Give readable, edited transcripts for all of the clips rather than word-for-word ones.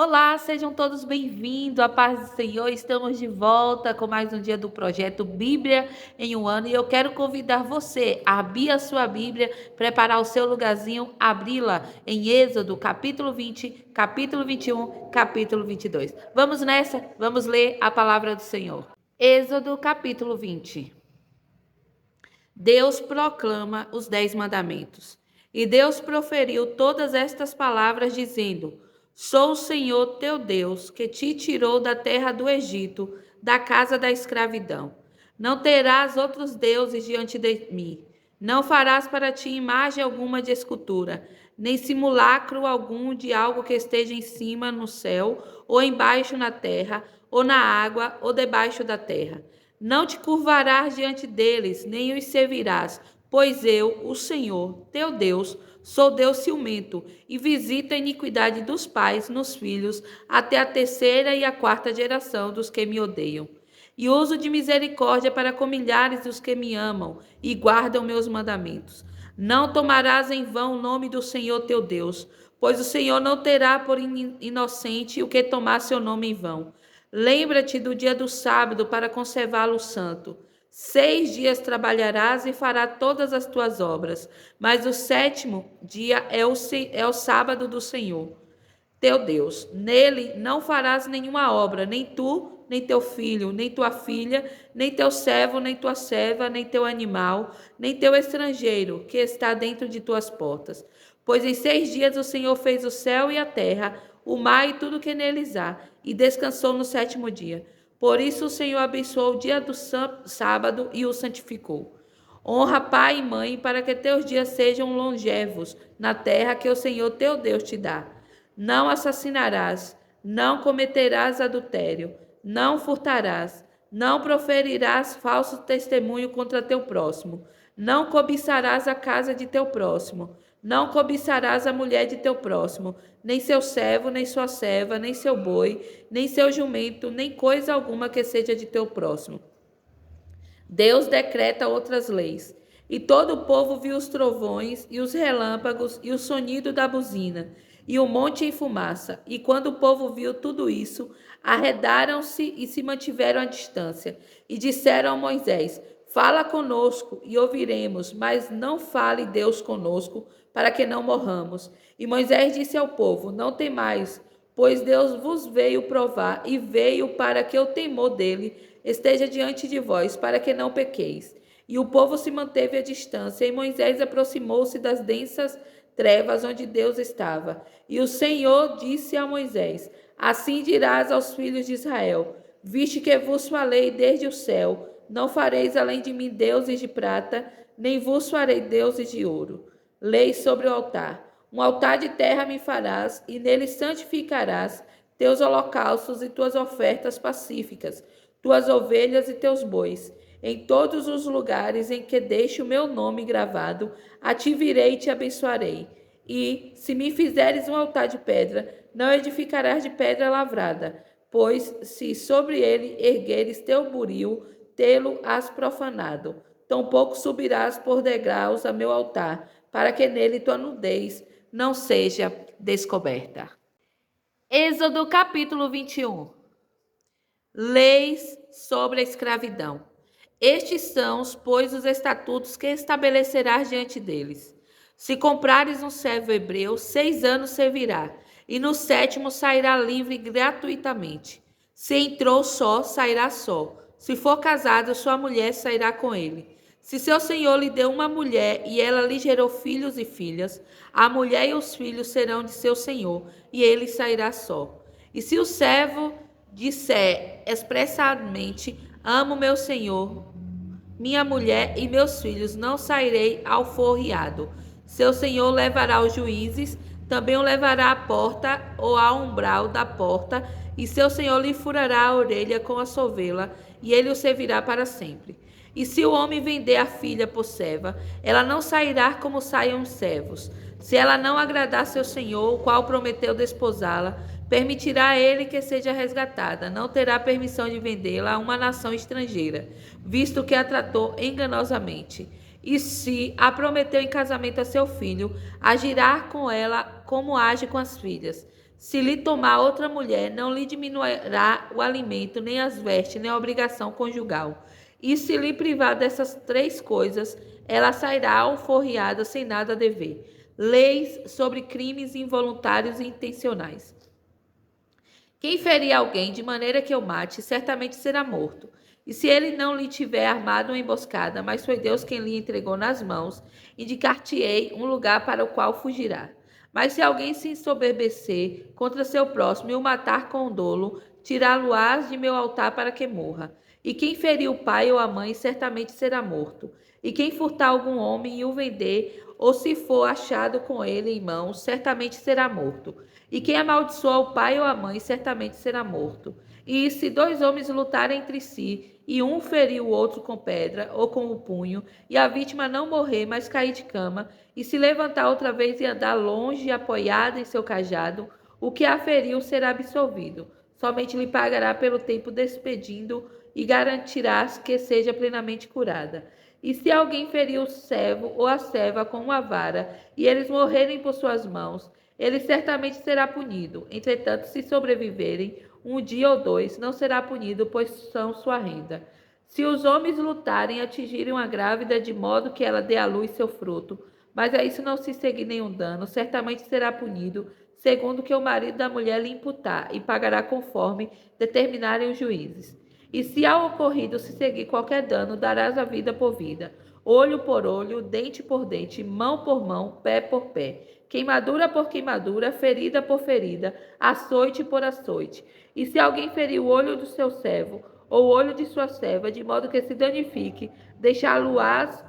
Olá, sejam todos bem-vindos, a paz do Senhor. Estamos de volta com mais um dia do projeto Bíblia em um ano e eu quero convidar você a abrir a sua Bíblia, preparar o seu lugarzinho, abri-la em Êxodo, capítulo 20, capítulo 21, capítulo 22. Vamos nessa? Vamos ler a palavra do Senhor. Êxodo, capítulo 20. Deus proclama os 10 mandamentos. E Deus proferiu todas estas palavras, dizendo: Sou o Senhor teu Deus, que te tirou da terra do Egito, da casa da escravidão. Não terás outros deuses diante de mim. Não farás para ti imagem alguma de escultura, nem simulacro algum de algo que esteja em cima no céu, ou embaixo na terra, ou na água, ou debaixo da terra. Não te curvarás diante deles, nem os servirás, pois eu, o Senhor, teu Deus, sou Deus ciumento, e visito a iniquidade dos pais nos filhos, até a terceira e a quarta geração dos que me odeiam. E uso de misericórdia para com milhares dos que me amam e guardam meus mandamentos. Não tomarás em vão o nome do Senhor teu Deus, pois o Senhor não terá por inocente o que tomar seu nome em vão. Lembra-te do dia do sábado para conservá-lo santo. 6 dias trabalharás e farás todas as tuas obras, mas o sétimo dia é o sábado do Senhor, teu Deus. Nele não farás nenhuma obra, nem tu, nem teu filho, nem tua filha, nem teu servo, nem tua serva, nem teu animal, nem teu estrangeiro, que está dentro de tuas portas. Pois em 6 dias o Senhor fez o céu e a terra, o mar e tudo que neles há, e descansou no sétimo dia. Por isso o Senhor abençoou o dia do sábado e o santificou. Honra pai e mãe, para que teus dias sejam longevos na terra que o Senhor teu Deus te dá. Não assassinarás, não cometerás adultério, não furtarás, não proferirás falso testemunho contra teu próximo, não cobiçarás a casa de teu próximo, não cobiçarás a mulher de teu próximo, nem seu servo, nem sua serva, nem seu boi, nem seu jumento, nem coisa alguma que seja de teu próximo. Deus decreta outras leis. E todo o povo viu os trovões, e os relâmpagos, e o sonido da buzina, e o monte em fumaça. E quando o povo viu tudo isso, arredaram-se e se mantiveram à distância. E disseram a Moisés: Fala conosco e ouviremos, mas não fale Deus conosco, para que não morramos. E Moisés disse ao povo: Não temais, pois Deus vos veio provar, e veio para que o temor dele esteja diante de vós, para que não pequeis. E o povo se manteve à distância, e Moisés aproximou-se das densas trevas onde Deus estava. E o Senhor disse a Moisés: Assim dirás aos filhos de Israel: Viste que vos falei desde o céu, não fareis além de mim deuses de prata, nem vos farei deuses de ouro. Lei sobre o altar. Um altar de terra me farás, e nele santificarás teus holocaustos e tuas ofertas pacíficas, tuas ovelhas e teus bois. Em todos os lugares em que deixe o meu nome gravado, a ti virei e te abençoarei. E, se me fizeres um altar de pedra, não edificarás de pedra lavrada, pois, se sobre ele ergueres teu buril, tê-lo-ás profanado. Tampouco subirás por degraus a meu altar, para que nele tua nudez não seja descoberta. Êxodo capítulo 21. Leis sobre a escravidão. Estes são, pois, os estatutos que estabelecerás diante deles. Se comprares um servo hebreu, 6 anos servirá, e no 7º sairá livre gratuitamente. Se entrou só, sairá só. Se for casado, sua mulher sairá com ele. Se seu senhor lhe deu uma mulher e ela lhe gerou filhos e filhas, a mulher e os filhos serão de seu senhor, e ele sairá só. E se o servo disser expressamente: Amo meu senhor, minha mulher e meus filhos, não sairei alforriado. Seu senhor levará os juízes, também o levará à porta ou ao umbral da porta, e seu senhor lhe furará a orelha com a sovela, e ele o servirá para sempre. E se o homem vender a filha por serva, ela não sairá como saem os servos. Se ela não agradar seu senhor, o qual prometeu desposá-la, permitirá a ele que seja resgatada. Não terá permissão de vendê-la a uma nação estrangeira, visto que a tratou enganosamente. E se a prometeu em casamento a seu filho, agirá com ela como age com as filhas. Se lhe tomar outra mulher, não lhe diminuirá o alimento, nem as vestes, nem a obrigação conjugal. E se lhe privar dessas três coisas, ela sairá alforriada sem nada a dever. Leis sobre crimes involuntários e intencionais. Quem ferir alguém de maneira que eu mate, certamente será morto. E se ele não lhe tiver armado uma emboscada, mas foi Deus quem lhe entregou nas mãos, indicar-te-ei um lugar para o qual fugirá. Mas se alguém se ensoberbecer contra seu próximo e o matar com dolo, tirá-lo-ás de meu altar para que morra. E quem ferir o pai ou a mãe, certamente será morto. E quem furtar algum homem e o vender, ou se for achado com ele em mãos, certamente será morto. E quem amaldiçoa o pai ou a mãe, certamente será morto. E se dois homens lutarem entre si, e um ferir o outro com pedra ou com o punho, e a vítima não morrer, mas cair de cama, e se levantar outra vez e andar longe, apoiada em seu cajado, o que a feriu será absolvido. Somente lhe pagará pelo tempo despedindo e garantirás que seja plenamente curada. E se alguém ferir o servo ou a serva com uma vara, e eles morrerem por suas mãos, ele certamente será punido. Entretanto, se sobreviverem um dia ou dois, não será punido, pois são sua renda. Se os homens lutarem e atingirem uma grávida de modo que ela dê à luz seu fruto, mas a isso não se seguir nenhum dano, certamente será punido, segundo que o marido da mulher lhe imputar, e pagará conforme determinarem os juízes. E se ao ocorrido se seguir qualquer dano, darás a vida por vida, olho por olho, dente por dente, mão por mão, pé por pé, queimadura por queimadura, ferida por ferida, açoite por açoite. E se alguém ferir o olho do seu servo, ou o olho de sua serva, de modo que se danifique, deixá-lo-ás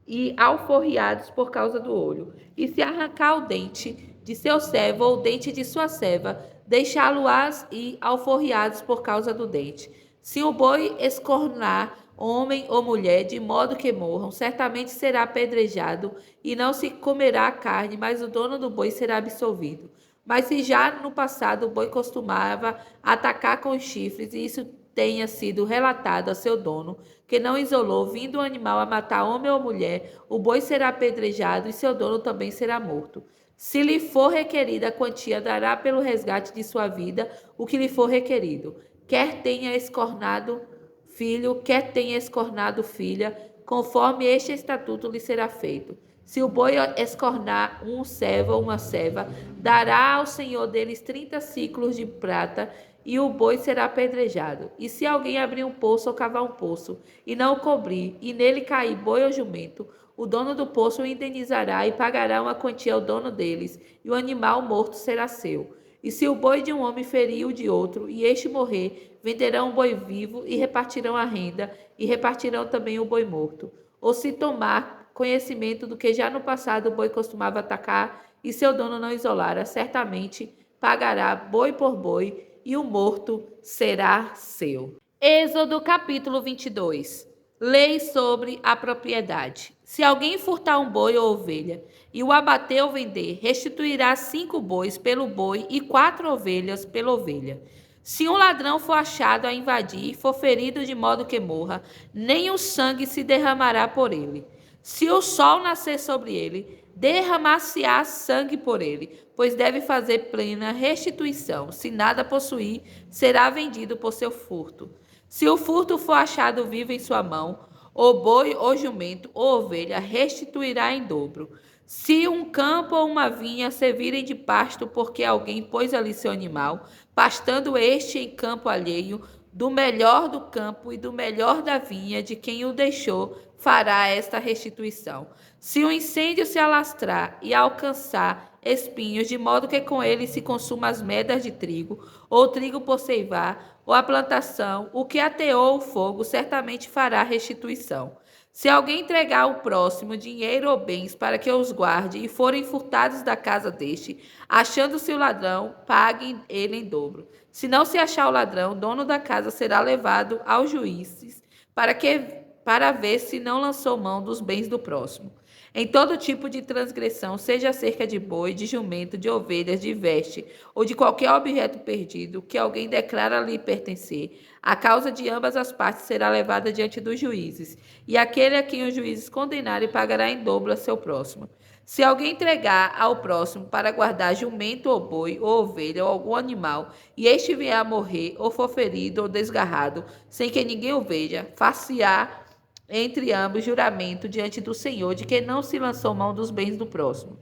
e alforriados por causa do olho. E se arrancar o dente de seu servo ou o dente de sua serva, deixá-lo-ás e alforriados por causa do dente. Se o boi escornar homem ou mulher, de modo que morram, certamente será apedrejado, e não se comerá a carne, mas o dono do boi será absolvido. Mas se já no passado o boi costumava atacar com os chifres, e isso tenha sido relatado a seu dono, que não isolou, vindo o animal a matar homem ou mulher, o boi será apedrejado e seu dono também será morto. Se lhe for requerida a quantia, dará pelo resgate de sua vida o que lhe for requerido. Quer tenha escornado filho, quer tenha escornado filha, conforme este estatuto lhe será feito. Se o boi escornar um servo ou uma serva, dará ao senhor deles 30 ciclos de prata, e o boi será apedrejado. E se alguém abrir um poço ou cavar um poço, e não o cobrir, e nele cair boi ou jumento, o dono do poço o indenizará e pagará uma quantia ao dono deles, e o animal morto será seu. E se o boi de um homem ferir o de outro, e este morrer, venderão o boi vivo e repartirão a renda, e repartirão também o boi morto. Ou se tomar conhecimento do que já no passado o boi costumava atacar, e seu dono não isolara, certamente pagará boi por boi, e o morto será seu. Êxodo capítulo 22. Lei sobre a propriedade. Se alguém furtar um boi ou ovelha e o abater ou vender, restituirá 5 bois pelo boi e 4 ovelhas pela ovelha. Se um ladrão for achado a invadir e for ferido de modo que morra, nem o sangue se derramará por ele. Se o sol nascer sobre ele, derramar-se-á sangue por ele, pois deve fazer plena restituição. Se nada possuir, será vendido por seu furto. Se o furto for achado vivo em sua mão, ou boi, ou jumento, ou ovelha, restituirá em dobro. Se um campo ou uma vinha servirem de pasto porque alguém pôs ali seu animal, pastando este em campo alheio, do melhor do campo e do melhor da vinha de quem o deixou, fará esta restituição. Se o incêndio se alastrar e alcançar espinhos, de modo que com ele se consuma as medas de trigo, ou trigo por ceivar, ou a plantação, o que ateou o fogo certamente fará restituição. Se alguém entregar ao próximo dinheiro ou bens para que os guarde e forem furtados da casa deste, achando-se o ladrão, pague ele em dobro. Se não se achar o ladrão, o dono da casa será levado aos juízes para ver se não lançou mão dos bens do próximo. Em todo tipo de transgressão, seja acerca de boi, de jumento, de ovelhas, de veste ou de qualquer objeto perdido que alguém declara lhe pertencer, a causa de ambas as partes será levada diante dos juízes, e aquele a quem os juízes condenarem pagará em dobro a seu próximo. Se alguém entregar ao próximo para guardar jumento ou boi ou ovelha ou algum animal, e este vier a morrer ou for ferido ou desgarrado, sem que ninguém o veja, far-se-á entre ambos juramento diante do Senhor de que não se lançou mão dos bens do próximo.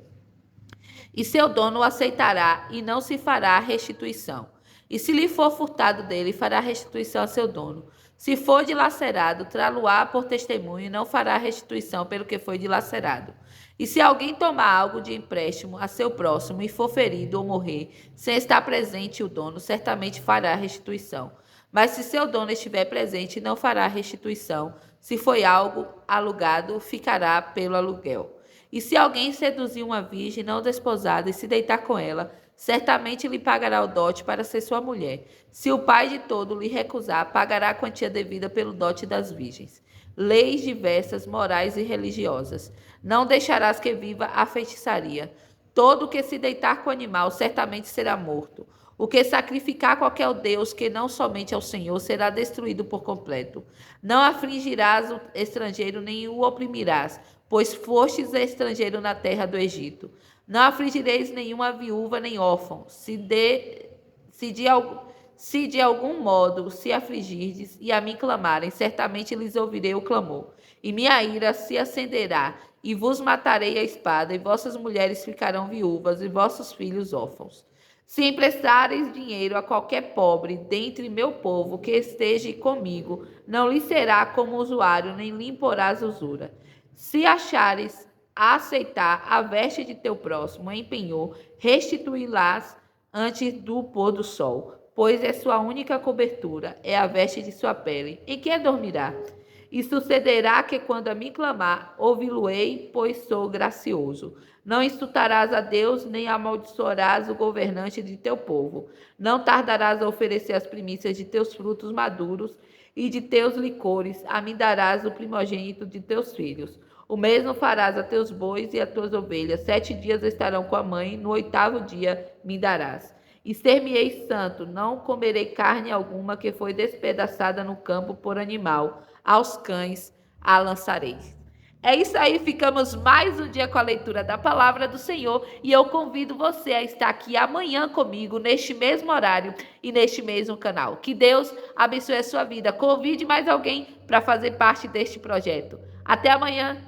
E seu dono o aceitará e não se fará restituição. E se lhe for furtado dele, fará restituição a seu dono. Se for dilacerado, trá-lo-á por testemunho e não fará restituição pelo que foi dilacerado. E se alguém tomar algo de empréstimo a seu próximo e for ferido ou morrer, sem estar presente o dono, certamente fará restituição. Mas se seu dono estiver presente, não fará restituição. Se foi algo alugado, ficará pelo aluguel. E se alguém seduzir uma virgem não desposada e se deitar com ela, certamente lhe pagará o dote para ser sua mulher. Se o pai de todo lhe recusar, pagará a quantia devida pelo dote das virgens. Leis diversas, morais e religiosas. Não deixarás que viva a feitiçaria. Todo que se deitar com o animal certamente será morto. O que sacrificar a qualquer deus que não somente ao Senhor será destruído por completo. Não afligirás o estrangeiro nem o oprimirás, pois fostes estrangeiro na terra do Egito. Não afligireis nenhuma viúva nem órfão, se de algum modo se afligirdes e a mim clamarem, certamente lhes ouvirei o clamor. E minha ira se acenderá, e vos matarei a espada, e vossas mulheres ficarão viúvas, e vossos filhos órfãos. Se emprestareis dinheiro a qualquer pobre dentre meu povo que esteja comigo, não lhe será como usuário, nem lhe imporás usura. Se achares a aceitar a veste de teu próximo em penhor, restituí-las antes do pôr do sol, pois é sua única cobertura, é a veste de sua pele. Em que dormirá? E sucederá que quando a mim clamar, ouvi-lo-ei, pois sou gracioso. Não insultarás a Deus, nem amaldiçoarás o governante de teu povo. Não tardarás a oferecer as primícias de teus frutos maduros e de teus licores, a mim darás o primogênito de teus filhos. O mesmo farás a teus bois e a tuas ovelhas. 7 dias estarão com a mãe, no 8º dia me darás. E ser-me-ei santo, não comerei carne alguma que foi despedaçada no campo por animal. Aos cães a lançareis. É isso aí, ficamos mais um dia com a leitura da palavra do Senhor e eu convido você a estar aqui amanhã comigo, neste mesmo horário e neste mesmo canal. Que Deus abençoe a sua vida. Convide mais alguém para fazer parte deste projeto. Até amanhã.